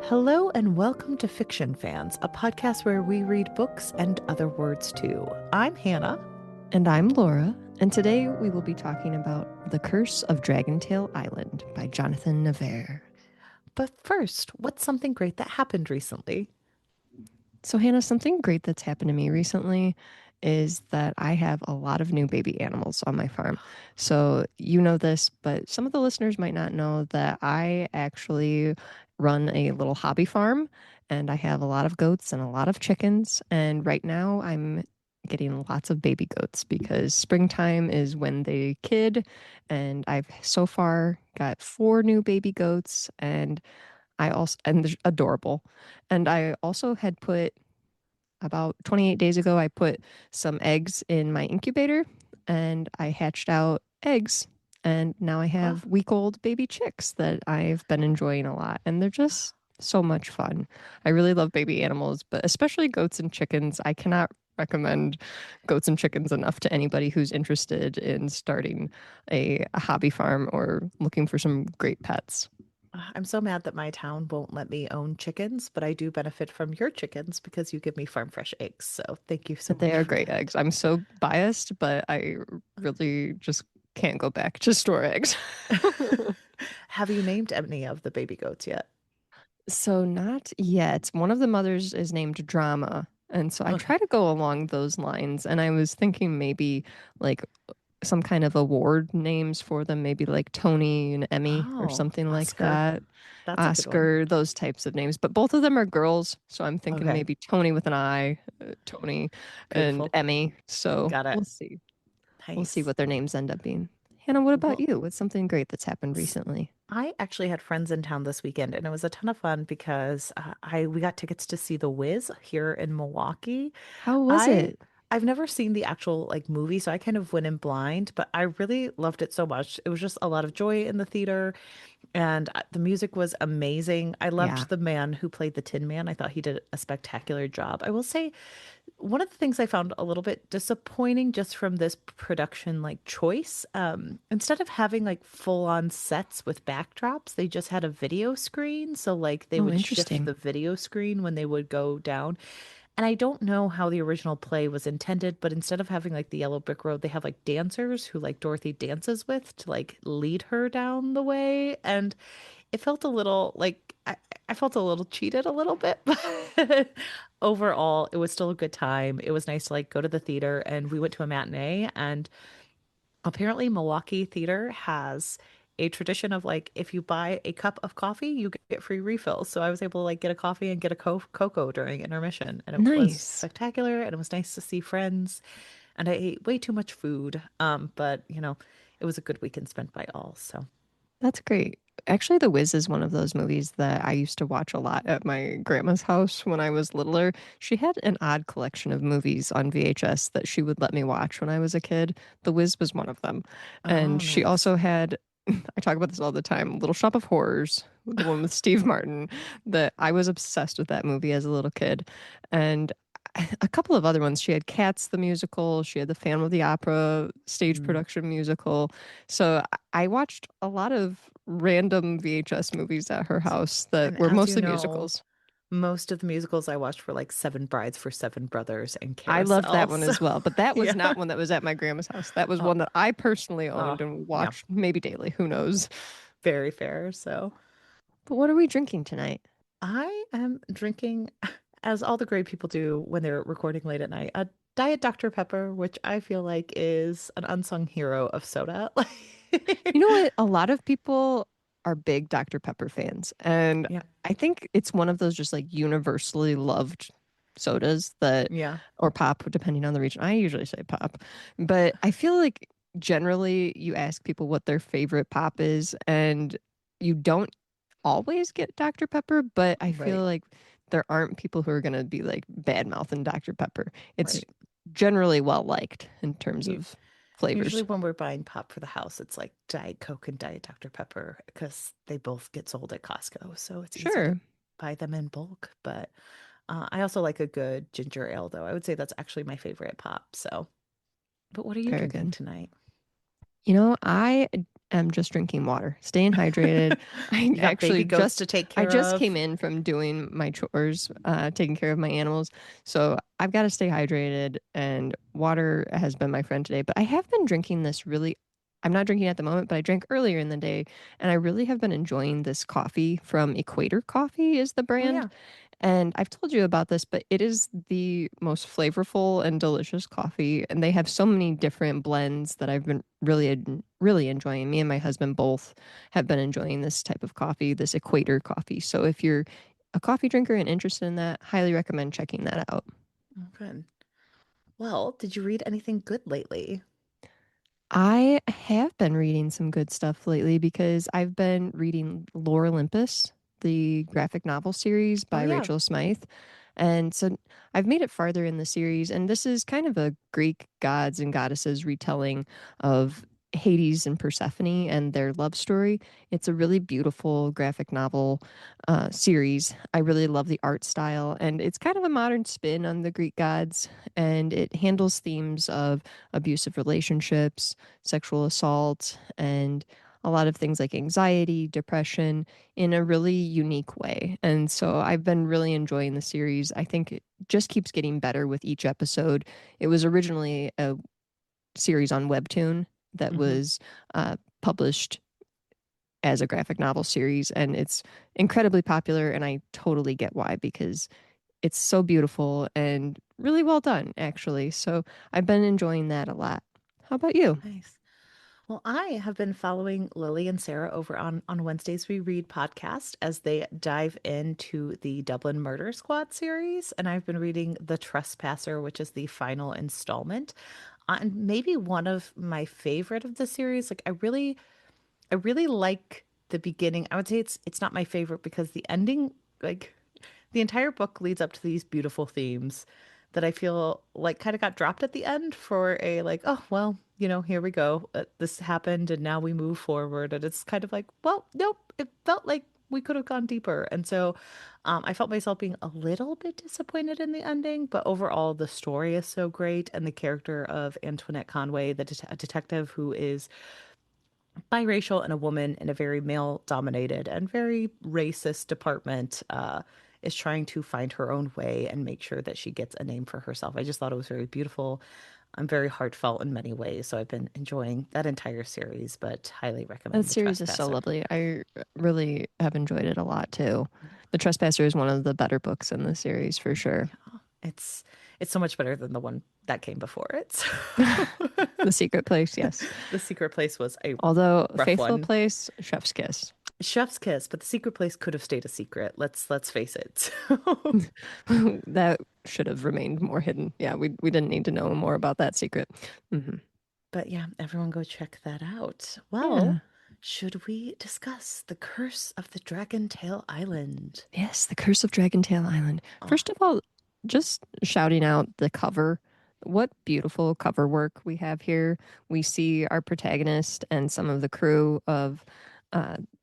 Hello and welcome to Fiction Fans, a podcast where we read books and other words too. I'm Hannah. And I'm Laura, and today we will be talking about The Curse of Dragontail Island by Jonathan Nevair. But first, what's something great that happened recently? So, Hannah, something great that's happened to me recently is that I have a lot of new baby animals on my farm. So, you know this, but some of the listeners might not know that I actually run a little hobby farm and I have a lot of goats and a lot of chickens. And right now I'm getting lots of baby goats because springtime is when they kid. And I've so far got 4 new baby goats and they're adorable. And I also had put about 28 days ago, I put some eggs in my incubator and I hatched out eggs. And now I Oh, have week-old baby chicks that I've been enjoying a lot. And they're just so much fun. I really love baby animals, but especially goats and chickens. I cannot recommend goats and chickens enough to anybody who's interested in starting a hobby farm or looking for some great pets. I'm so mad that my town won't let me own chickens, but I do benefit from your chickens because you give me farm fresh eggs. So thank you so They much are for great that. eggs. I'm so biased, but I really just can't go back to store eggs. Have you named any of the baby goats yet? So not yet. One of the mothers is named Drama. And so I Okay. try to go along those lines. And I was thinking maybe like some kind of award names for them, maybe like Tony and Emmy or Oh, something like Oscar. that. That's a good one. Oscar, those types of names. But both of them are girls. So I'm thinking Okay. maybe Tony with an I, Tony and Beautiful. Emmy. So Got it. we'll see. We'll see Nice. what their names end up being. Hannah, what about Well, you? What's something great that's happened recently? I actually had friends in town this weekend, and it was a ton of fun because I we got tickets to see The Wiz here in Milwaukee. How was I it? I've never seen the actual like movie, so I kind of went in blind, but I really loved it so much. It was just a lot of joy in the theater, and the music was amazing. I Yeah. loved the man who played the Tin Man. I thought he did a spectacular job. I will say one of the things I found a little bit disappointing just from this production like choice, instead of having like full on sets with backdrops, they just had a video screen. So like they Oh, would shift interesting. the video screen when they would go down. And I don't know how the original play was intended, but instead of having like the yellow brick road, they have like dancers who like Dorothy dances with to like lead her down the way. And it felt a little like I felt a little cheated a little bit, but overall, it was still a good time. It was nice to like go to the theater and we went to a matinee and apparently Milwaukee theater has a tradition of like if you buy a cup of coffee, you get free refills. So I was able to like get a coffee and get a cocoa during intermission and it was Nice. spectacular and it was nice to see friends and I ate way too much food. But it was a good weekend spent by all. So That's great. Actually, The Wiz is one of those movies that I used to watch a lot at my grandma's house when I was littler. She had an odd collection of movies on VHS that she would let me watch when I was a kid. The Wiz was one of them. oh And she nice. also had, I talk about this all the time, Little Shop of Horrors, the one with Steve Martin, that I was obsessed with that movie as a little kid. And a couple of other ones. She had Cats the musical, she had the Phantom of the Opera stage Mm. production musical. So I watched a lot of random VHS movies at her house that And were as you mostly know, musicals. most of the musicals I watched were like Seven Brides for Seven Brothers and I loved Carousel. that one So as well, but that was yeah. not one that was at my grandma's house. That was Oh, one that I personally oh, owned and yeah. watched maybe daily, who knows. Very fair. So But what are we drinking tonight? I am drinking, as all the great people do when they're recording late at night, a Diet Dr. Pepper, which I feel like is an unsung hero of soda. You know what? A lot of people are big Dr. Pepper fans, and Yeah. I think it's one of those just like universally loved sodas that, Yeah. or pop, depending on the region. I usually say pop, but I feel like generally you ask people what their favorite pop is, and you don't always get Dr. Pepper, but I feel Right. like there aren't people who are going to be like bad mouthing Dr. Pepper. It's Right. generally well liked in terms You, of Usually flavors. when we're buying pop for the house, it's like Diet Coke and Diet Dr. Pepper because they both get sold at Costco. So it's easy to Sure. buy them in bulk. But I also like a good ginger ale, though. I would say that's actually my favorite pop. So, but what are you Very drinking good. tonight? You know, I am just drinking water, staying hydrated. I You got actually baby goats just to take I care just of. came in from doing my chores, taking care of my animals. So I've got to stay hydrated, and water has been my friend today. But I have been drinking this really. I'm not drinking at the moment, but I drank earlier in the day, and I really have been enjoying this coffee from Equator Coffee is the Oh brand. yeah. And I've told you about this, but it is the most flavorful and delicious coffee. And they have so many different blends that I've been really enjoying. Me and my husband both have been enjoying this type of coffee, this Equator coffee. So if you're a coffee drinker and interested in that, highly recommend checking that out. Oh, good. Well, did you read anything good lately? I have been reading some good stuff lately because I've been reading Lore Olympus, the graphic novel series Oh by yeah. Rachel Smythe. And so I've made it farther in the series, and this is kind of a Greek gods and goddesses retelling of Hades and Persephone and their love story. It's a really beautiful graphic novel series. I really love the art style, and it's kind of a modern spin on the Greek gods, and it handles themes of abusive relationships, sexual assault, and a lot of things like anxiety, depression in a really unique way. And so I've been really enjoying the series. I think it just keeps getting better with each episode. It was originally a series on Webtoon that Mm-hmm. was published as a graphic novel series, and it's incredibly popular. And I totally get why, because it's so beautiful and really well done, actually. So I've been enjoying that a lot. How about you? Nice. Well, I have been following Lily and Sarah over on Wednesdays We Read podcast as they dive into the Dublin Murder Squad series, and I've been reading The Trespasser, which is the final installment. And maybe one of my favorite of the series. Like I really like the beginning. I would say it's not my favorite because the ending, like the entire book leads up to these beautiful themes that I feel like kind of got dropped at the end for a like, oh, well, here we go. This happened and now we move forward. And it's kind of like, well, nope, it felt like we could have gone deeper. And so I felt myself being a little bit disappointed in the ending, but overall, the story is so great. And the character of Antoinette Conway, the detective who is biracial and a woman in a very male dominated and very racist department is trying to find her own way and make sure that she gets a name for herself. I just thought it was very beautiful. I'm very heartfelt in many ways, so I've been enjoying that entire series, but highly That recommend The series is so Trespasser. lovely. I really have enjoyed it a lot too. The Trespasser is one of the better books in the series for sure. Yeah, it's so much better than the one that came before it. So The Secret Place, yes. The Secret Place was a Although rough Faithful one. Place, Chef's Kiss. Chef's kiss, but The Secret Place could have stayed a secret. Let's face it. That should have remained more hidden. Yeah, we didn't need to know more about that secret. Hmm. But yeah, everyone go check that out. Well, Yeah. should we discuss The Curse of the Dragon Tail Island? Yes, The Curse of Dragontail Island. Oh, First of all, just shouting out the cover. What beautiful cover work we have here. We see our protagonist and some of the crew of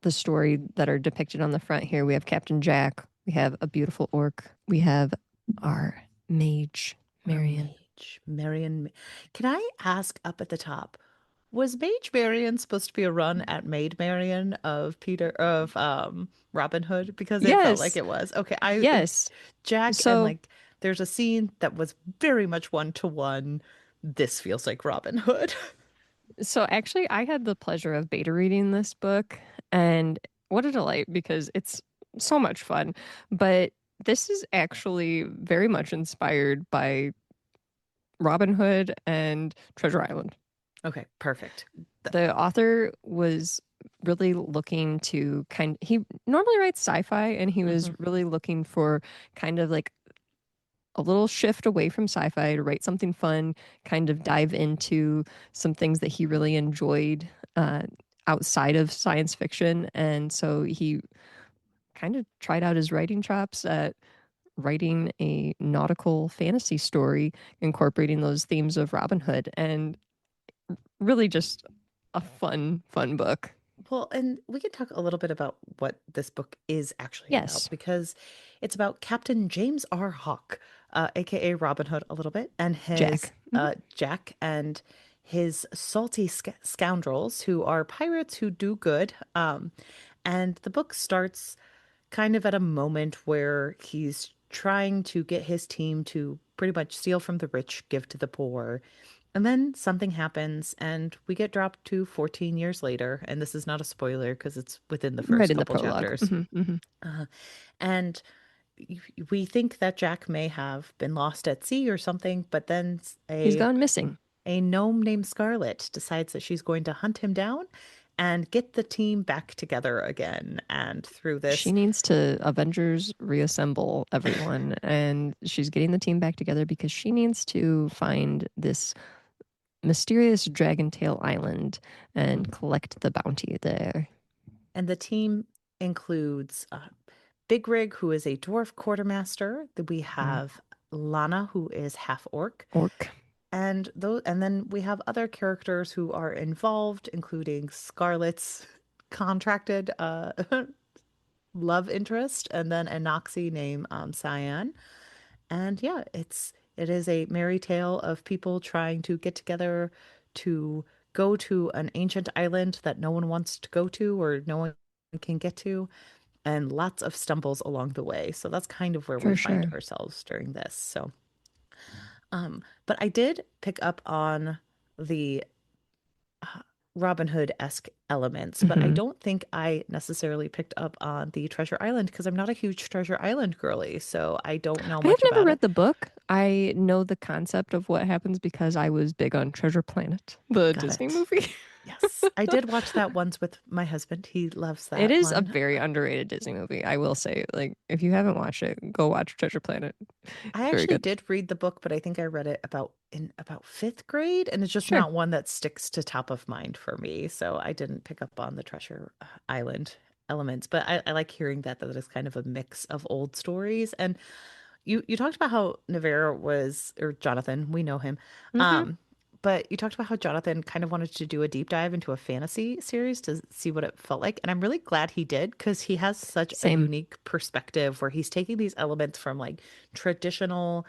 the story that are depicted on the front here. We have Captain Jack. We have a beautiful orc. We have our mage, our Marion. mage, Marion. Can I ask up at the top? Was Mage Marion supposed to be a run at Maid Marion of Robin Hood? Because it felt like Yes, it was. Okay, I yes. Jack and So like there's a scene that was very much one to one. This feels like Robin Hood. So actually, I had the pleasure of beta reading this book, and what a delight because it's so much fun. But this is actually very much inspired by Robin Hood and Treasure Island. Okay, perfect. The author was really looking to he normally writes sci-fi, and he was Mhm. really looking for kind of like a little shift away from sci-fi to write something fun, kind of dive into some things that he really enjoyed uh, outside of science fiction. And so he kind of tried out his writing chops at writing a nautical fantasy story, incorporating those themes of Robin Hood, and really just a fun book. Well, and we can talk a little bit about what this book is actually about Yes, because it's about Captain James R. Hawke, aka Robin Hood, a little bit, and his Jack. Mhm. Jack and his salty scoundrels who are pirates who do good. And the book starts kind of at a moment where he's trying to get his team to pretty much steal from the rich, give to the poor. And then something happens, and we get dropped to 14 years later. And this is not a spoiler because it's within the Right first in the couple prologue. chapters. Uh, and we think that Jack may have been lost at sea or something, but then He's gone missing. a gnome named Scarlet decides that she's going to hunt him down and get the team back together again. And through She this, needs to Avengers reassemble everyone, and she's getting the team back together because she needs to find this mysterious Dragon Tail Island mhm. and collect the bounty there. And the team includes Big Rig, who is a dwarf quartermaster. That we Mm. have Lana, who is half orc, Orc. and then we have other characters who are involved, including Scarlet's contracted love interest, and then a Noxie named Cyan. And yeah, it is a merry tale of people trying to get together to go to an ancient island that no one wants to go to or no one can get to, and lots of stumbles along the way. So that's kind of where we For find sure. ourselves during this. So, but I did pick up on the uh, Robin Hood-esque elements, but I Hmm. don't think I necessarily picked up on the Treasure Island because I'm not a huge Treasure Island girly, so I don't know I have much never about it. read the book. I know the concept of what happens because I was big on Treasure Planet, the Got Disney it. movie. Yes, I did watch that once with my husband. He loves It that is a one. very underrated Disney movie, I will say. Like, if you haven't watched it, go watch Treasure Planet. I It's very actually good. did read the book, but I think I read it about fifth grade, and it's just Sure. not one that sticks to top of mind for me. So I didn't pick up on the Treasure Island elements. But I like hearing that is kind of a mix of old stories. And you talked about how Nevair was, or Jonathan, we know him. Hmm. Um, but you talked about how Jonathan kind of wanted to do a deep dive into a fantasy series to see what it felt like. And I'm really glad he did because he has such a Same. unique perspective where he's taking these elements from like traditional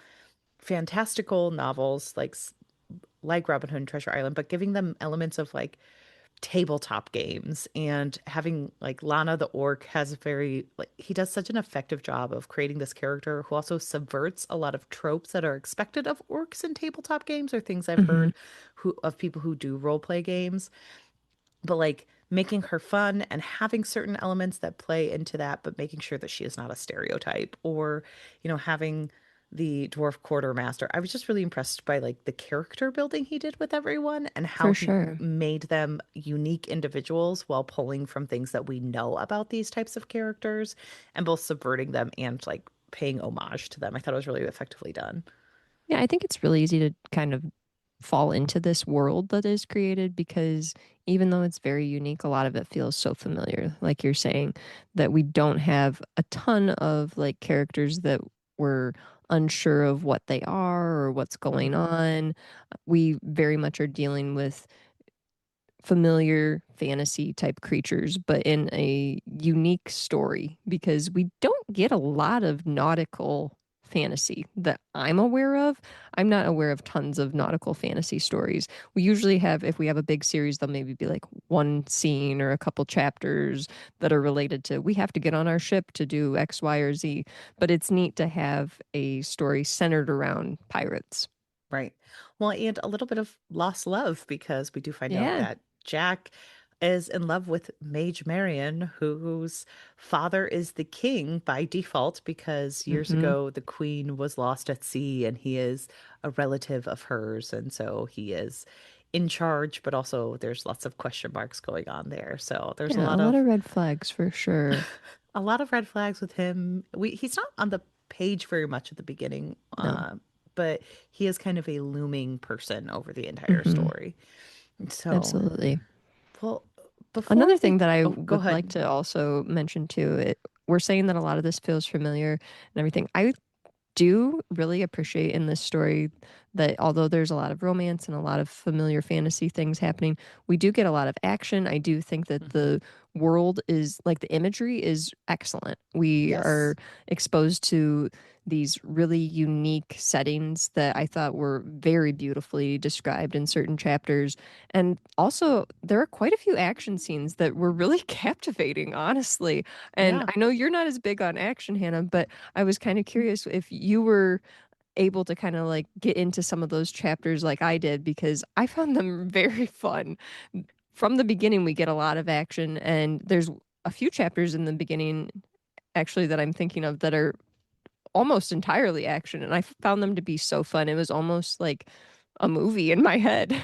fantastical novels like Robin Hood and Treasure Island, but giving them elements of like tabletop games and having like Lana the orc has very like he does such an effective job of creating this character who also subverts a lot of tropes that are expected of orcs in tabletop games or things I've Hmm. heard who of people who do role play games, but like making her fun and having certain elements that play into that, but making sure that she is not a stereotype or, having the dwarf quartermaster. I was just really impressed by like the character building he did with everyone and how For he sure. made them unique individuals while pulling from things that we know about these types of characters and both subverting them and like paying homage to them. I thought it was really effectively done. Yeah, I think it's really easy to kind of fall into this world that is created because even though it's very unique, a lot of it feels so familiar. Like you're saying, that we don't have a ton of like characters that we're unsure of what they are or what's going Mhm. on. We very much are dealing with familiar fantasy type creatures, but in a unique story because we don't get a lot of nautical fantasy that I'm aware of. I'm not aware of tons of nautical fantasy stories. We usually have, if we have a big series, they'll maybe be like one scene or a couple chapters that are related to we have to get on our ship to do X, Y, or Z. But it's neat to have a story centered around pirates. Right. Well, and a little bit of lost love because we do find out Yeah. that Jack is in love with Mage Marian, whose father is the king by default because years Mm-hmm. ago the queen was lost at sea and he is a relative of hers. And so he is in charge, but also there's lots of question marks going on there. So there's Yeah, a lot of red flags for sure. a lot of red flags with him. He's not on the page very much at the beginning, No. but he is kind of a looming person over the entire Hmm. story. So, Absolutely. well, before Another we, thing that I oh, go would like ahead. to also mention too, we're saying that a lot of this feels familiar and everything. I do really appreciate in this story that although there's a lot of romance and a lot of familiar fantasy things happening, we do get a lot of action. I do think that Mhm. world is like the imagery is excellent. We Yes. are exposed to these really unique settings that I thought were very beautifully described in certain chapters. And also, there are quite a few action scenes that were really captivating, honestly. And Yeah. I know you're not as big on action, Hannah, but I was kind of curious if you were able to kind of like get into some of those chapters like I did because I found them very fun. From the beginning, we get a lot of action, and there's a few chapters in the beginning actually that I'm thinking of that are almost entirely action, and I found them to be so fun. It was almost like a movie in my head.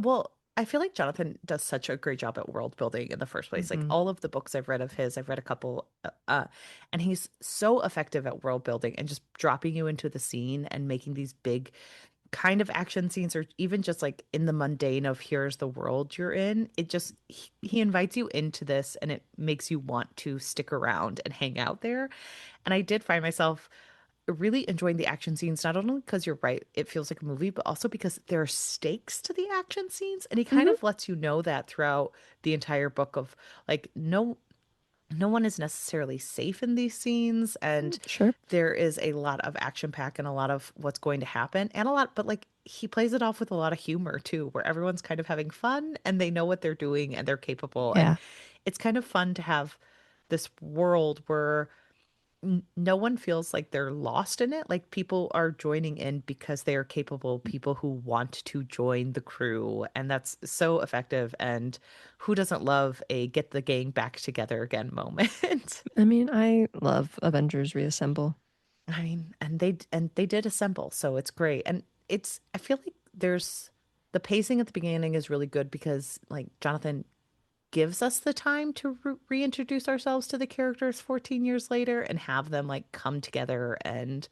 Well, I feel like Jonathan does such a great job at world building in the first place. Like Hmm. all of the books I've read of his, I've read a couple, and he's so effective at world building and just dropping you into the scene and making these big kind of action scenes, or even just like in the mundane of here's the world you're in. It just, he invites you into this and it makes you want to stick around and hang out there. And I did find myself really enjoying the action scenes, not only because you're right, it feels like a movie, but also because there are stakes to the action scenes. And he kind Hmm. of lets you know that throughout the entire book of like, no one is necessarily safe in these scenes. And Sure. there is a lot of action pack and a lot of what's going to happen and a lot, but like he plays it off with a lot of humor too, where everyone's kind of having fun and they know what they're doing and they're capable. And Yeah. it's kind of fun to have this world where no one feels like they're lost in it. Like people are joining in because they are capable people who want to join the crew. And that's so effective. And who doesn't love a get the gang back together again moment? I mean, I love Avengers Reassemble. I mean, and they did assemble, so it's great. And it's I feel like there's the pacing at the beginning is really good because like Jonathan gives us the time to reintroduce ourselves to the characters 14 years later and have them like come together and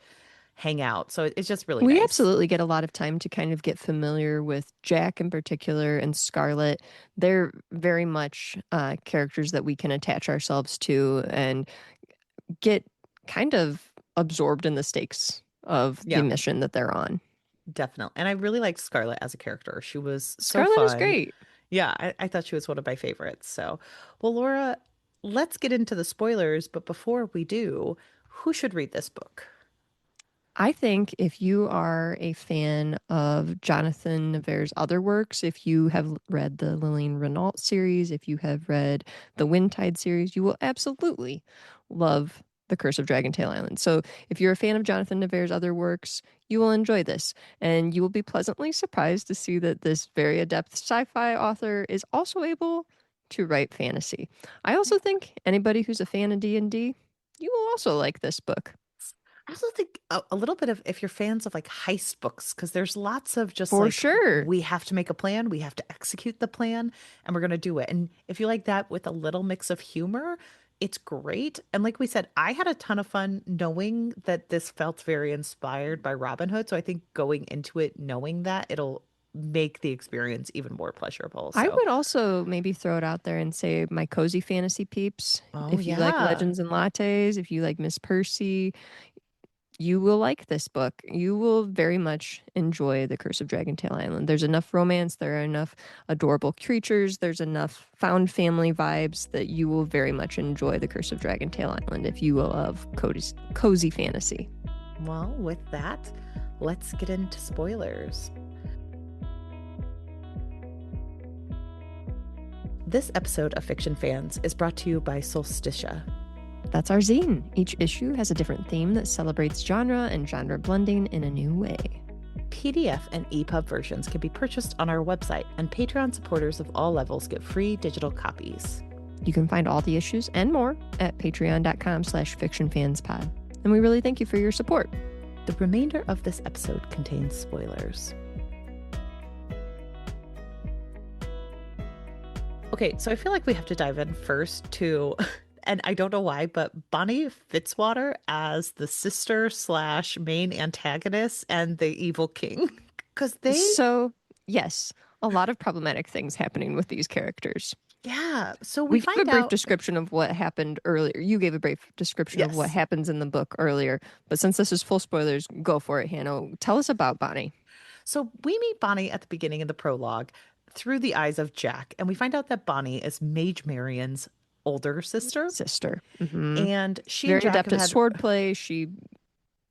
hang out. So it's just really We nice. absolutely get a lot of time to kind of get familiar with Jack in particular and Scarlet. They're very much characters that we can attach ourselves to and get kind of absorbed in the stakes of the Yeah, mission that they're on. definitely. And I really liked Scarlett as a character. She was so Scarlet is fun. great. Yeah, I thought she was one of my favorites. So, well, Laura, let's get into the spoilers. But before we do, who should read this book? I think if you are a fan of Jonathan Nevair's other works, if you have read the Lillian Renault series, if you have read the Windtide series, you will absolutely love The Curse of Dragontail Island. So if you're a fan of Jonathan Nevair's other works, you will enjoy this. And you will be pleasantly surprised to see that this very adept sci-fi author is also able to write fantasy. I also think anybody who's a fan of D&D, you will also like this book. I also think a little bit of if you're fans of like heist books, because there's lots of just For like sure. we have to make a plan, we have to execute the plan, and we're gonna do it. And if you like that with a little mix of humor, it's great. And like we said, I had a ton of fun knowing that this felt very inspired by Robin Hood. So I think going into it knowing that it'll make the experience even more pleasurable. I So, would also maybe throw it out there and say my cozy fantasy peeps. oh If you like yeah. Legends and Lattes, if you like Miss Percy, you will like this book. You will very much enjoy The Curse of Dragontail Island. There's enough romance, there are enough adorable creatures, there's enough found family vibes that you will very much enjoy The Curse of Dragontail Island if you love cozy fantasy. Well, with that, let's get into spoilers. This episode of Fiction Fans is brought to you by Solsticia. That's our zine. Each issue has a different theme that celebrates genre and genre blending in a new way. PDF and EPUB versions can be purchased on our website, and Patreon supporters of all levels get free digital copies. You can find all the issues and more at patreon.com/fictionfanspod. And we really thank you for your support. The remainder of this episode contains spoilers. Okay, so I feel like we have to dive in first to, and I don't know why, but Bonnie Fitzwater as the sister slash main antagonist and the evil king. Because So, yes, a lot of problematic things happening with these characters. yeah, so we We gave a find brief out, description of what happened earlier. You gave a brief description of what yes. happens in the book earlier. But since this is full spoilers, go for it, Hannah. Tell us about Bonnie. So we meet Bonnie at the beginning of the prologue. through the eyes of Jack. And we find out that Bonnie is Mage Marion's older sister. Sister. And she and Very Jack have adept at had, swordplay. She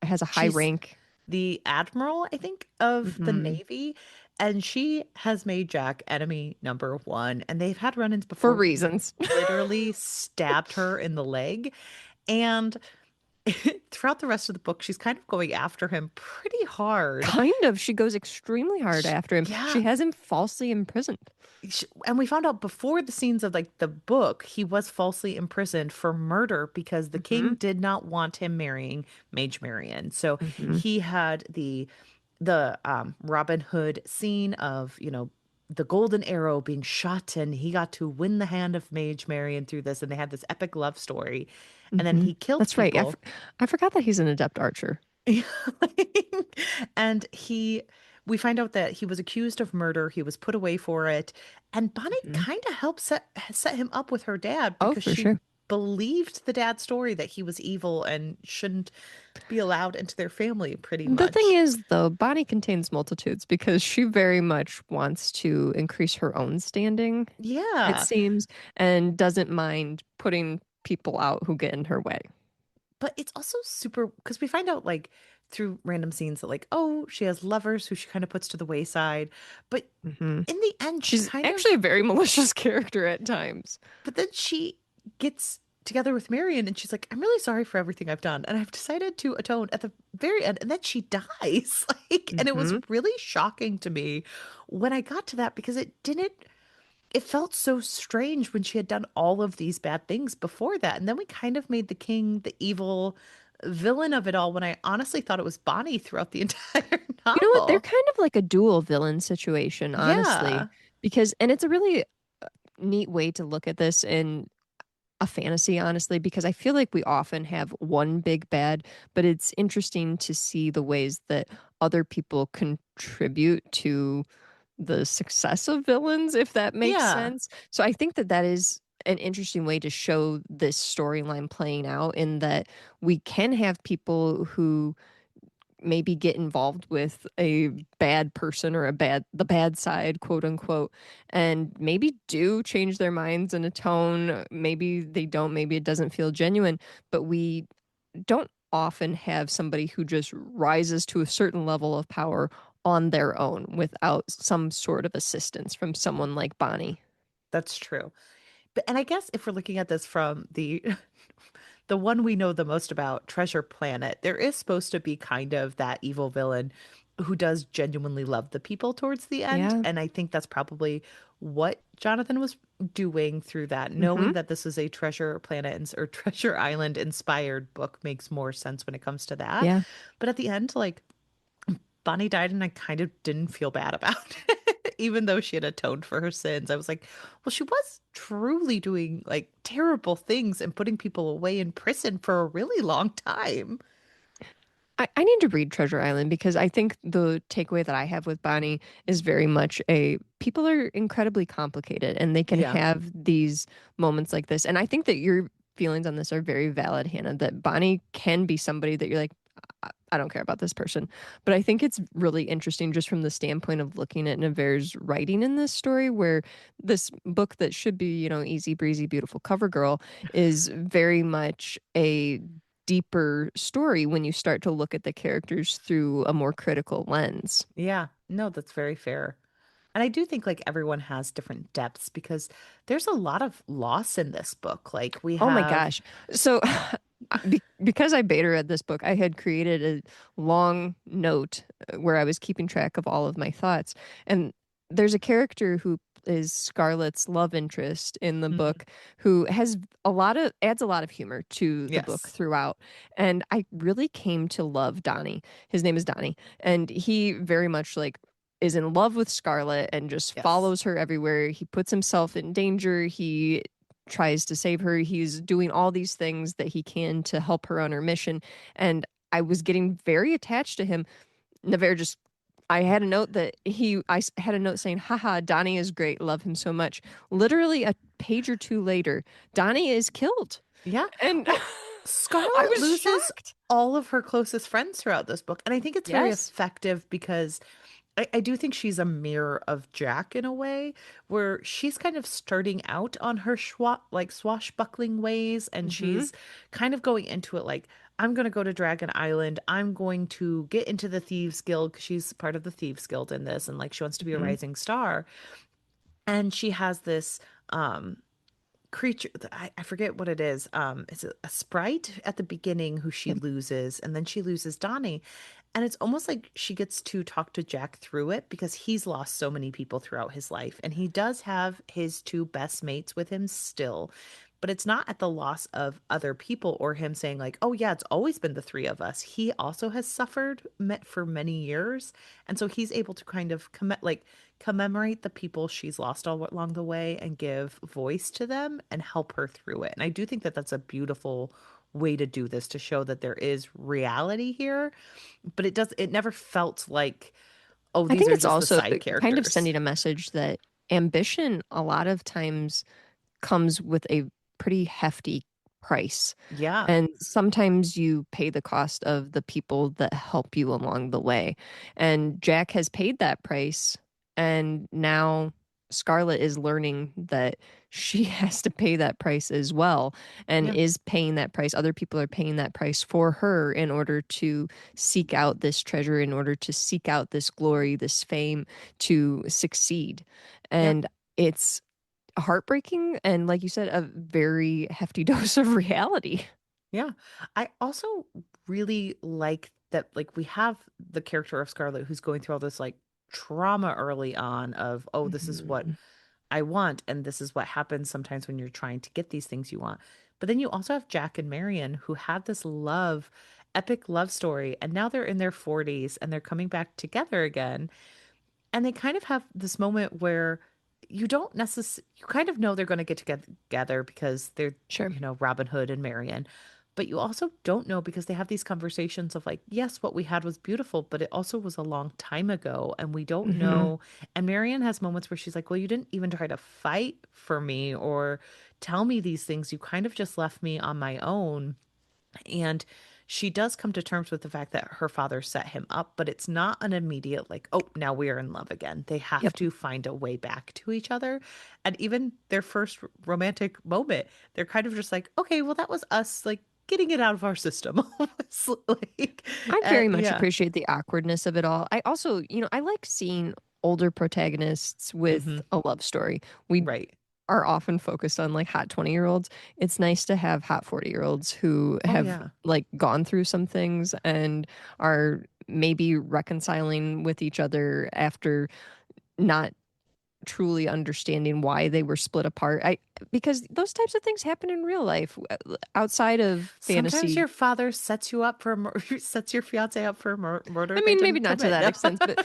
has a high she's rank. the admiral, I think, of the Hmm. Navy. And she has made Jack enemy number one. And they've had run-ins For before where he reasons. literally stabbed her in the leg. And throughout the rest of the book, she's kind of going after him pretty hard. Kind of. She goes extremely hard after him. Yeah. She has him falsely imprisoned. And we found out before the scenes of like the book, he was falsely imprisoned for murder because the king Hmm. did not want him marrying Mage Marian. So Hmm. he had the Robin Hood scene of, the golden arrow being shot, and he got to win the hand of Mage Marian through this, and they had this epic love story. And then Hmm. he killed That's right. people. I forgot that he's an adept archer. And we find out that he was accused of murder. He was put away for it. And Bonnie Hmm. kind of helped set him up with her dad Oh, because for she sure. believed the dad's story that he was evil and shouldn't be allowed into their family, pretty The thing much. is, though, Bonnie contains multitudes because she very much wants to increase her own standing, it Yeah. seems, and doesn't mind putting people out who get in her way. But it's also super because we find out like through random scenes that like, oh, she has lovers who she kind of puts to the wayside. But Hmm. in the end, she She's kind actually of a very malicious character at times. But then she gets together with Marion and she's like, I'm really sorry for everything I've done. And I've decided to atone at the very end. And then she dies. And it was Hmm. really shocking to me when I got to that because it felt so strange when she had done all of these bad things before that. And then we kind of made the king the evil villain of it all when I honestly thought it was Bonnie throughout the entire You know what? They're novel. kind of like a dual villain situation, honestly, Yeah. because, and it's a really neat way to look at this in a fantasy, honestly, because I feel like we often have one big bad, but it's interesting to see the ways that other people contribute to the success of villains, if that makes Yeah. sense. So I think that that is an interesting way to show this storyline playing out in that we can have people who maybe get involved with a bad person or the bad side, quote unquote, and maybe do change their minds in a tone. Maybe they don't, maybe it doesn't feel genuine, but we don't often have somebody who just rises to a certain level of power on their own without some sort of assistance from someone like Bonnie. That's true. And I guess if we're looking at this from the one we know the most about, Treasure Planet, there is supposed to be kind of that evil villain who does genuinely love the people towards the end. Yeah. And I think that's probably what Jonathan was doing through that. Hmm. Knowing that this is a Treasure Planet or Treasure Island inspired book makes more sense when it comes to that. Yeah. But at the end, like, Bonnie died and I kind of didn't feel bad about it, even though she had atoned for her sins. I was like, well, she was truly doing like terrible things and putting people away in prison for a really long time. I need to read Treasure Island because I think the takeaway that I have with Bonnie is very much a people are incredibly complicated and they can Yeah. have these moments like this. And I think that your feelings on this are very valid, Hannah, that Bonnie can be somebody that you're like, I don't care about this person. But I think it's really interesting just from the standpoint of looking at Nevair's writing in this story, where this book that should be, easy breezy, beautiful cover girl is very much a deeper story when you start to look at the characters through a more critical lens. Yeah. No, that's very fair. And I do think like everyone has different depths because there's a lot of loss in this book. Like we Oh my have, gosh. So because I beta read this book, I had created a long note where I was keeping track of all of my thoughts. And there's a character who is Scarlett's love interest in the Mhm. book who has adds a lot of humor to the book Yes. throughout. And I really came to love Donnie. His name is Donnie. And he very much like is in love with Scarlett and just Yes. follows her everywhere. He puts himself in danger. He tries to save her. He's doing all these things that he can to help her on her mission. And I was getting very attached to him. Nevair just, I had a note had a note saying, haha, Donnie is great. Love him so much. Literally a page or two later, Donnie is killed. Yeah. And Well, I Scarlett was loses shocked. all of her closest friends throughout this book. And I think it's very Yes. effective because I do think she's a mirror of Jack in a way, where she's kind of starting out on her swashbuckling ways, and Hmm. she's kind of going into it like, I'm going to go to Dragon Island. I'm going to get into the Thieves Guild because she's part of the Thieves Guild in this, and like she wants to be a Hmm. rising star. And she has this um creature, I forget what it is. It's a sprite at the beginning who she Yep. loses, and then she loses Donnie. And it's almost like she gets to talk to Jack through it because he's lost so many people throughout his life. And he does have his two best mates with him still. But it's not at the loss of other people or him saying, like, oh, yeah, it's always been the three of us. He also has suffered for many years. And so he's able to kind of commemorate the people she's lost all along the way and give voice to them and help her through it. And I do think that that's a beautiful way to do this, to show that there is reality here, but it never felt like, oh, I these think are it's just the also side kind of characters. sending a message that ambition a lot of times comes with a pretty hefty price. Yeah. And sometimes you pay the cost of the people that help you along the way. And Jack has paid that price. And now Scarlett is learning that she has to pay that price as well and Yeah. is paying that price. Other people are paying that price for her in order to seek out this treasure, in order to seek out this glory, this fame, to succeed. Yep. And it's heartbreaking and, like you said, a very hefty dose of reality. Yeah. I also really like that, like, we have the character of Scarlet who's going through all this like trauma early on of, oh, this is what Mhm. I want, and this is what happens sometimes when you're trying to get these things you want. But then you also have Jack and Marion who had this epic love story, and now they're in their 40s and they're coming back together again. And they kind of have this moment where you kind of know they're going to get together because they're, Sure. Robin Hood and Marion. But you also don't know because they have these conversations of like, yes, what we had was beautiful, but it also was a long time ago and we don't Hmm. know. And Marion has moments where she's like, well, you didn't even try to fight for me or tell me these things. You kind of just left me on my own. And she does come to terms with the fact that her father set him up, but it's not an immediate, like, oh, now we are in love again. They have Yep. to find a way back to each other. And even their first romantic moment, they're kind of just like, okay, well, that was us, like, getting it out of our system. Almost, like, I very much yeah. appreciate the awkwardness of it all. I also, I like seeing older protagonists Hmm. with a love story. We Right. are often focused on like hot 20-year-olds. It's nice to have hot 40-year-olds who Oh, have yeah. like gone through some things and are maybe reconciling with each other after not truly understanding why they were split apart. I Because those types of things happen in real life outside of Sometimes fantasy. your father sets you up for sets your fiance up for a murder I they mean, maybe didn't not to commit. that No. extent, but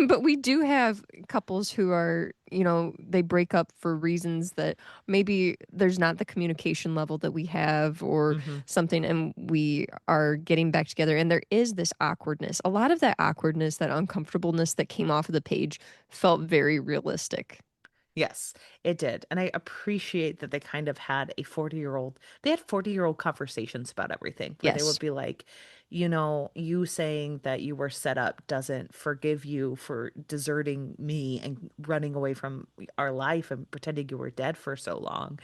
but we do have couples who are, they break up for reasons that maybe there's not the communication level that we have or Hmm. something, and we are getting back together, and there is this awkwardness. A lot of that awkwardness, that uncomfortableness that came off of the page felt very realistic. Yes, it did. And I appreciate that they kind of had a 40-year-old, they had 40-year-old conversations about everything where they Yes. would be like, you saying that you were set up doesn't forgive you for deserting me and running away from our life and pretending you were dead for so long.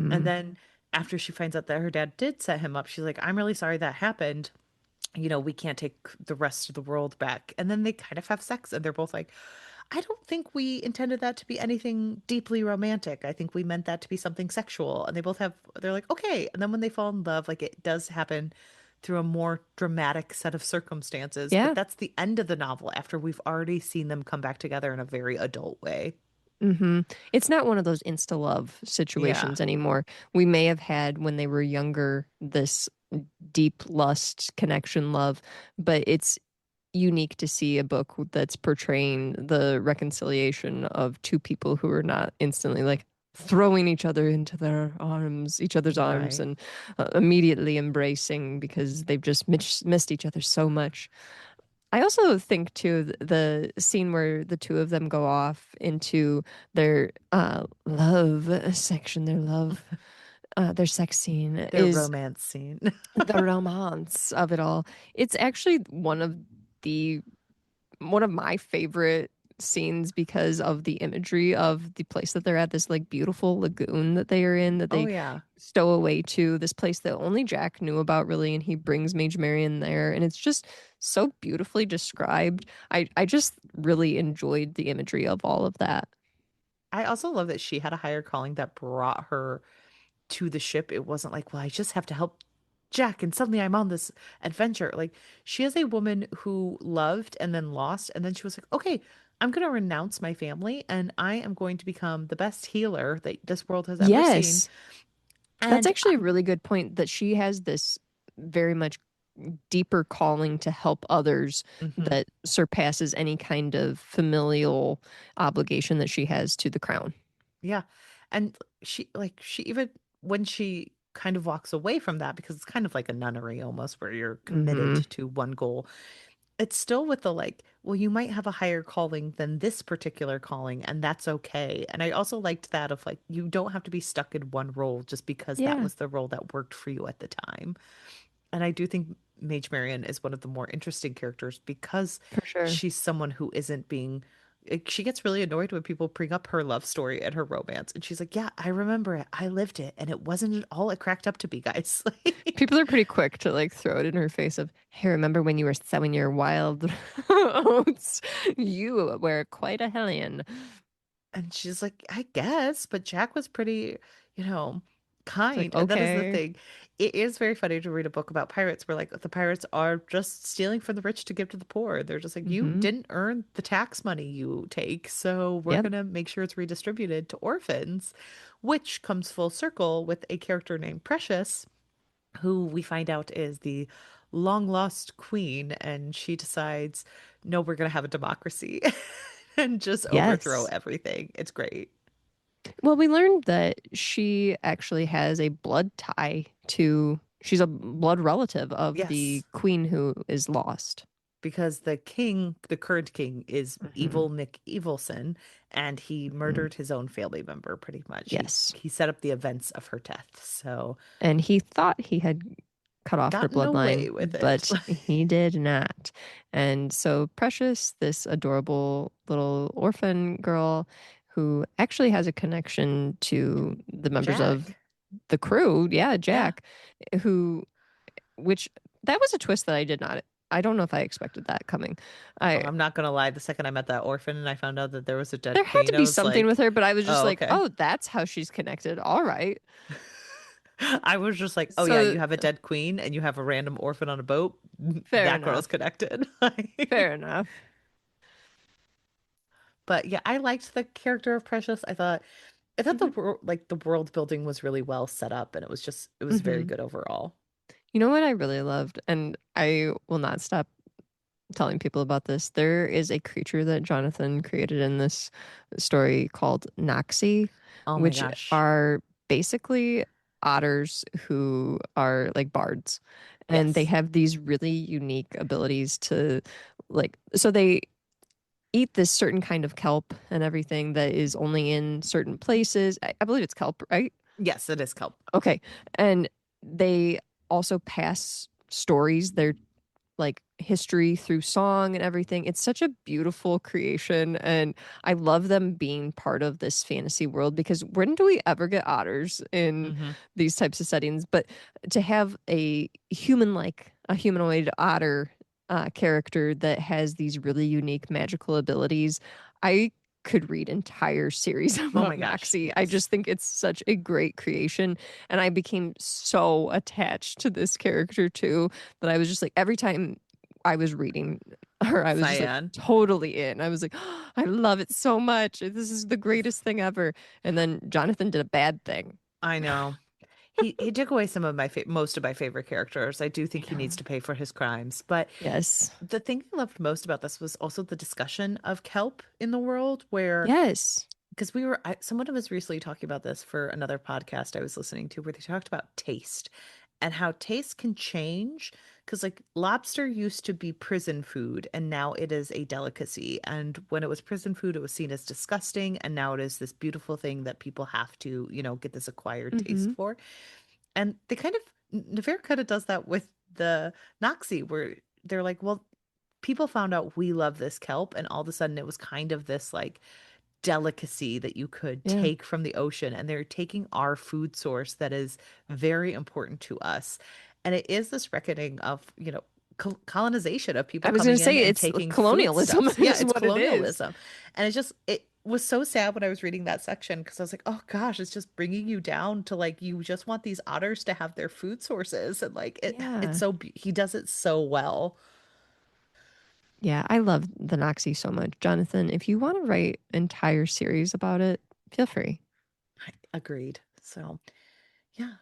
And Hmm. then after she finds out that her dad did set him up, she's like, I'm really sorry that happened. We can't take the rest of the world back. And then they kind of have sex and they're both like, I don't think we intended that to be anything deeply romantic. I think we meant that to be something sexual. And they're like, okay. And then when they fall in love, like it does happen through a more dramatic set of circumstances. But Yeah. that's the end of the novel after we've already seen them come back together in a very adult way. Hmm. It's not one of those insta love Yeah. situations anymore. We may have had when they were younger this deep lust connection love, but it's unique to see a book that's portraying the reconciliation of two people who are not instantly like throwing each other into each other's arms, Right. and immediately embracing because they've just missed each other so much. I also think too the scene where the two of them go off into their love section, their sex scene Their is romance scene. the romance of it all. It's actually one of the one of my favorite scenes because of the imagery of the place that they're at, this like beautiful lagoon that they are in, that Oh they yeah. stow away to, this place that only Jack knew about really, and he brings Mage Marian there, and it's just so beautifully described. I just really enjoyed the imagery of all of that. I also love that she had a higher calling that brought her to the ship. It wasn't like, well, I just have to help Jack and suddenly I'm on this adventure. Like she is a woman who loved and then lost and then she was like, "Okay, I'm going to renounce my family and I am going to become the best healer that this world has ever seen." Yes, that's And actually a really good point that she has this very much deeper calling to help others mhm. that surpasses any kind of familial obligation that she has to the crown. Yeah. And she even when she kind of walks away from that because it's kind of like a nunnery almost where you're committed Hmm. to one goal. It's still with the like, well, you might have a higher calling than this particular calling, and that's okay. And I also liked that of like, you don't have to be stuck in one role just because that Yeah, was the role that worked for you at the time. And I do think Mage Marian is one of the more interesting characters because for sure. she's someone who isn't being. She gets really annoyed when people bring up her love story and her romance. And she's like, yeah, I remember it. I lived it. And it wasn't at all it cracked up to be, guys. People are pretty quick to like throw it in her face of, hey, remember when you were sowing your wild oats? You were quite a hellion. And she's like, I guess, but Jack was pretty, you know, It's like, kind. And that is the okay. thing. It is very funny to read a book about pirates where like the pirates are just stealing from the rich to give to the poor. They're just like, you Hmm. didn't earn the tax money you take, so we're Yep. gonna make sure it's redistributed to orphans, which comes full circle with a character named Precious, who we find out is the long lost queen, and she decides, no, we're gonna have a democracy and just overthrow Yes. everything. It's great. Well, we learned that she actually has a blood tie to, she's a blood relative of the Yes, queen who is lost. because the king, the current king, is Hmm. evil Nick Evilson, and he Hmm. murdered his own family member pretty much. He Yes. he set up the events of her death. So And he thought he had cut off her gotten bloodline, away with it. but he did not. And so Precious, this adorable little orphan girl who actually has a connection to the members of Jack. the crew, yeah, Yeah. Jack, who, which that was a twist that I did not, I don't know if I expected that coming. Oh, I, I'm not gonna lie. The second I met that orphan and I found out that there was a dead there had to queen, I be was something with like, her, but I was just oh, like, okay. oh, that's how she's connected. All right. I was just like, oh yeah, So you have a dead queen and you have a random orphan on a boat. fair That girl's enough. connected. Fair enough. But yeah, I liked the character of Precious. I thought the Hmm. world like the world building was really well set up and it was very Hmm. good overall. You know what I really loved, and I will not stop telling people about this. There is a creature that Jonathan created in this story called Noxie, Oh my which gosh. are basically otters who are like bards. And they Yes. have these really unique abilities to, like, so they eat this certain kind of kelp and everything that is only in certain places. I believe it's kelp, right? Yes, it is kelp. Okay. And they also pass stories, their like history through song and everything. It's such a beautiful creation. And I love them being part of this fantasy world because when do we ever get otters in Hmm. these types of settings? But to have a human like a humanoid otter character that has these really unique magical abilities, I could read entire series Oh about my gosh. Noxie. I Yes. just think it's such a great creation. And I became so attached to this character too that I was just like, every time I was reading her, I was just like Cyan. totally in. I was like, oh, I love it so much. This is the greatest thing ever. And then Jonathan did a bad thing. I know. He took away some of my most of my favorite characters. I do I think he needs know. to pay for his crimes. But Yes. the thing I loved most about this was also the discussion of kelp in the world, where Yes. because someone was recently talking about this for another podcast I was listening to where they talked about taste and how taste can change. Because, like, lobster used to be prison food and now it is a delicacy. And when it was prison food, it was seen as disgusting. And now it is this beautiful thing that people have to, get this acquired taste Mm-hmm. for. And they kind of, Nevair kind of does that with the Noxie, where they're like, well, people found out we love this kelp, and all of a sudden it was kind of this like delicacy that you could Yeah. take from the ocean, and they're taking our food source that is very important to us. And it is this reckoning of, colonization, of people I was going coming to in say and it's taking colonialism foodstuffs. Yeah, is it's what it is. colonialism. And it was so sad when I was reading that section, because I was like, oh gosh, it's just bringing you down to like, you just want these otters to have their food sources. And like, it's Yeah. so, he does it so well. Yeah, I love the Noxie so much. Jonathan, if you want to write entire series about it, feel free. Agreed. So, yeah.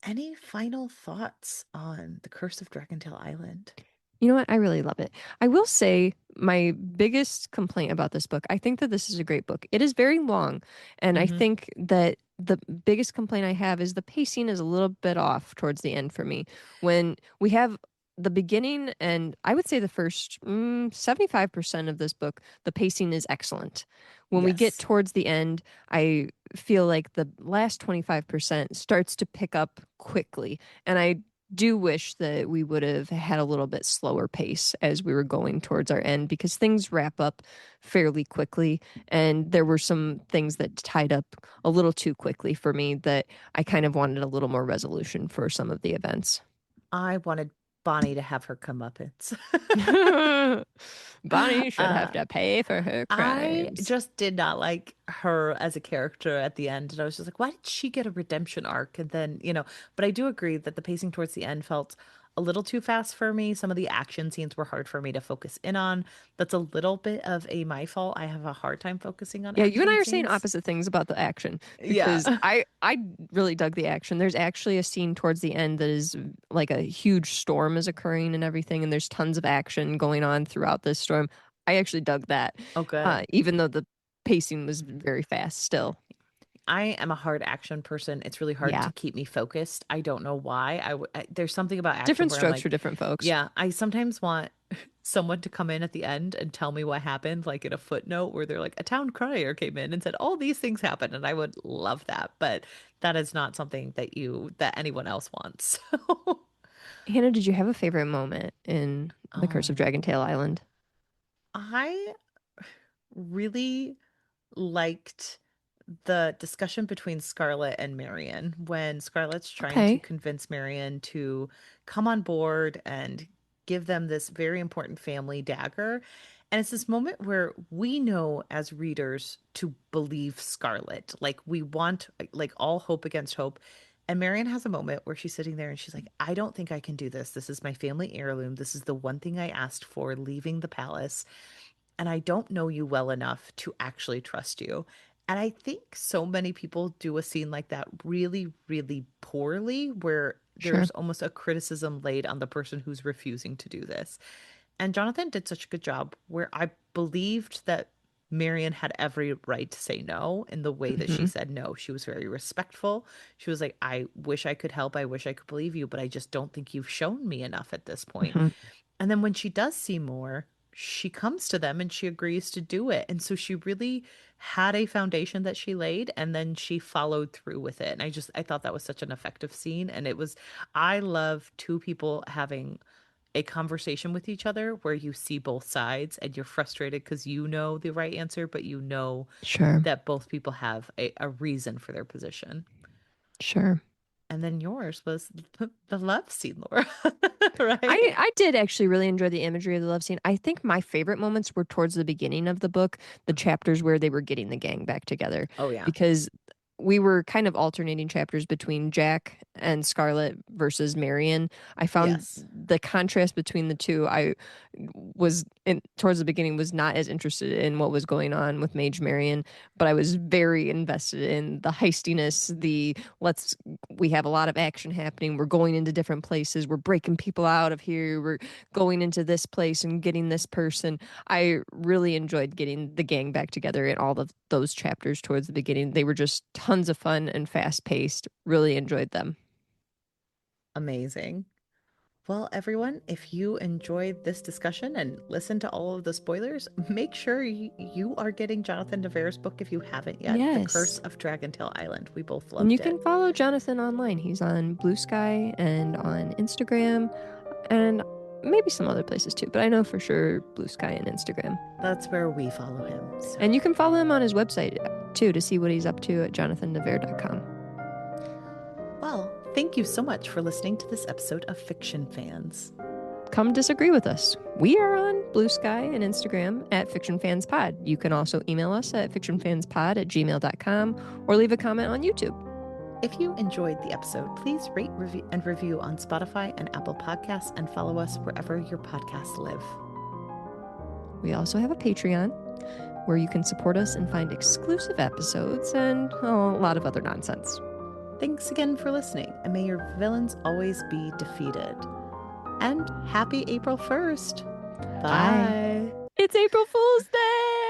Any final thoughts on The Curse of Dragontail Island? You know what? I really love it. I will say my biggest complaint about this book, I think that this is a great book. It is very long, and I Hmm. think that the biggest complaint I have is the pacing is a little bit off towards the end for me. When we have the beginning, and I would say the first 75% of this book, the pacing is excellent. When we get Yes. towards the end, I feel like the last 25% starts to pick up quickly. And I do wish that we would have had a little bit slower pace as we were going towards our end because things wrap up fairly quickly. And there were some things that tied up a little too quickly for me that I kind of wanted a little more resolution for some of the events. I wanted Bonnie to have her comeuppance. Bonnie should have uh, to pay for her I crimes. just did not like her as a character at the end. And I was just like, why did she get a redemption arc? And then, but I do agree that the pacing towards the end felt a little too fast for me. Some of the action scenes were hard for me to focus in on. That's a little bit of my fault. I have a hard time focusing on Yeah, you and I action are saying scenes. opposite things about the action Yeah. because I really dug the action. There's actually a scene towards the end that is like a huge storm is occurring and everything, and there's tons of action going on throughout this storm. I actually dug that, Oh, good. even though the pacing was very fast still. I am a hard action person. It's really hard to Yeah, keep me focused. I don't know why. There's something about action different where I'm strokes for like, different folks. yeah, I sometimes want someone to come in at the end and tell me what happened, like in a footnote where they're like, a town crier came in and said all these things happened, and I would love that. But that is not something that anyone else wants. So, Hannah, did you have a favorite moment in The Curse of um, Dragontail Island? I really liked the discussion between Scarlett and Marion when Scarlett's trying to Okay, convince Marion to come on board and give them this very important family dagger. And it's this moment where we know as readers to believe Scarlett. Like we want like all hope against hope. And Marion has a moment where she's sitting there and she's like, I don't think I can do this. This is my family heirloom. This is the one thing I asked for leaving the palace, and I don't know you well enough to actually trust you. And I think so many people do a scene like that really, really poorly, where sure, there's almost a criticism laid on the person who's refusing to do this. And Jonathan did such a good job where I believed that Marion had every right to say no in the way that she hmm, said no. She was very respectful. She was like, I wish I could help. I wish I could believe you, but I just don't think you've shown me enough at this point. hmm, And then when she does see more, she comes to them and she agrees to do it. And so she really had a foundation that she laid, and then she followed through with it. And I thought that was such an effective scene. And I love two people having a conversation with each other where you see both sides and you're frustrated because you know the right answer, but you know sure, that both people have a reason for their position. sure. And then yours was the love scene, Laura, right? I did actually really enjoy the imagery of the love scene. I think my favorite moments were towards the beginning of the book, the chapters where they were getting the gang back together, Oh, yeah. because we were kind of alternating chapters between Jack and Scarlett versus Marion. I found Yes. the contrast between the two. I was in towards the beginning was not as interested in what was going on with Mage Marion, but I was very invested in the heistiness, the let's we have a lot of action happening. We're going into different places. We're breaking people out of here. We're going into this place and getting this person. I really enjoyed getting the gang back together in all of those chapters towards the beginning. They were just tons of fun and fast paced. Really enjoyed them. Amazing. Well, everyone, if you enjoyed this discussion and listened to all of the spoilers, make sure you are getting Jonathan Nevair's book if you haven't yet, The Curse Yes. of Dragontail Island. We both And you loved can it. follow Jonathan online. He's on Blue Sky and on Instagram. And maybe some other places too, but I know for sure Blue Sky and Instagram. That's where we follow him. So. And you can follow him on his website too to see what he's up to at jonathannevair.com. Well, thank you so much for listening to this episode of Fiction Fans. Come disagree with us. We are on Blue Sky and Instagram at FictionFansPod. You can also email us at fictionfanspod@gmail.com or leave a comment on YouTube. If you enjoyed the episode, please rate and review on Spotify and Apple Podcasts and follow us wherever your podcasts live. We also have a Patreon where you can support us and find exclusive episodes and a lot of other nonsense. Thanks again for listening, and may your villains always be defeated. And happy April 1st. Bye. It's April Fool's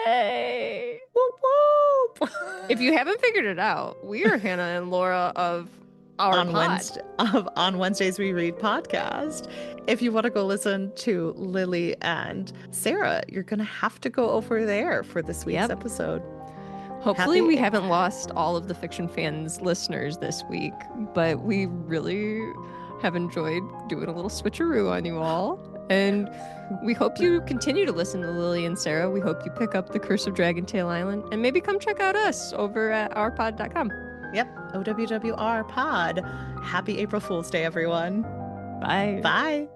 Day! Whoop whoop! If you haven't figured it out, we are Hannah and Laura of our on Wednesdays We Read podcast. If you want to go listen to Lily and Sarah, you're going to have to go over there for this week's episode. Hopefully we haven't lost all of the Fiction Fans listeners this week, but we really have enjoyed doing a little switcheroo on you all. And we hope you continue to listen to Lily and Sarah. We hope you pick up The Curse of Dragontail Island and maybe come check out us over at ourpod.com. Yep, OWWR Pod. Happy April Fool's Day, everyone. Bye. Bye.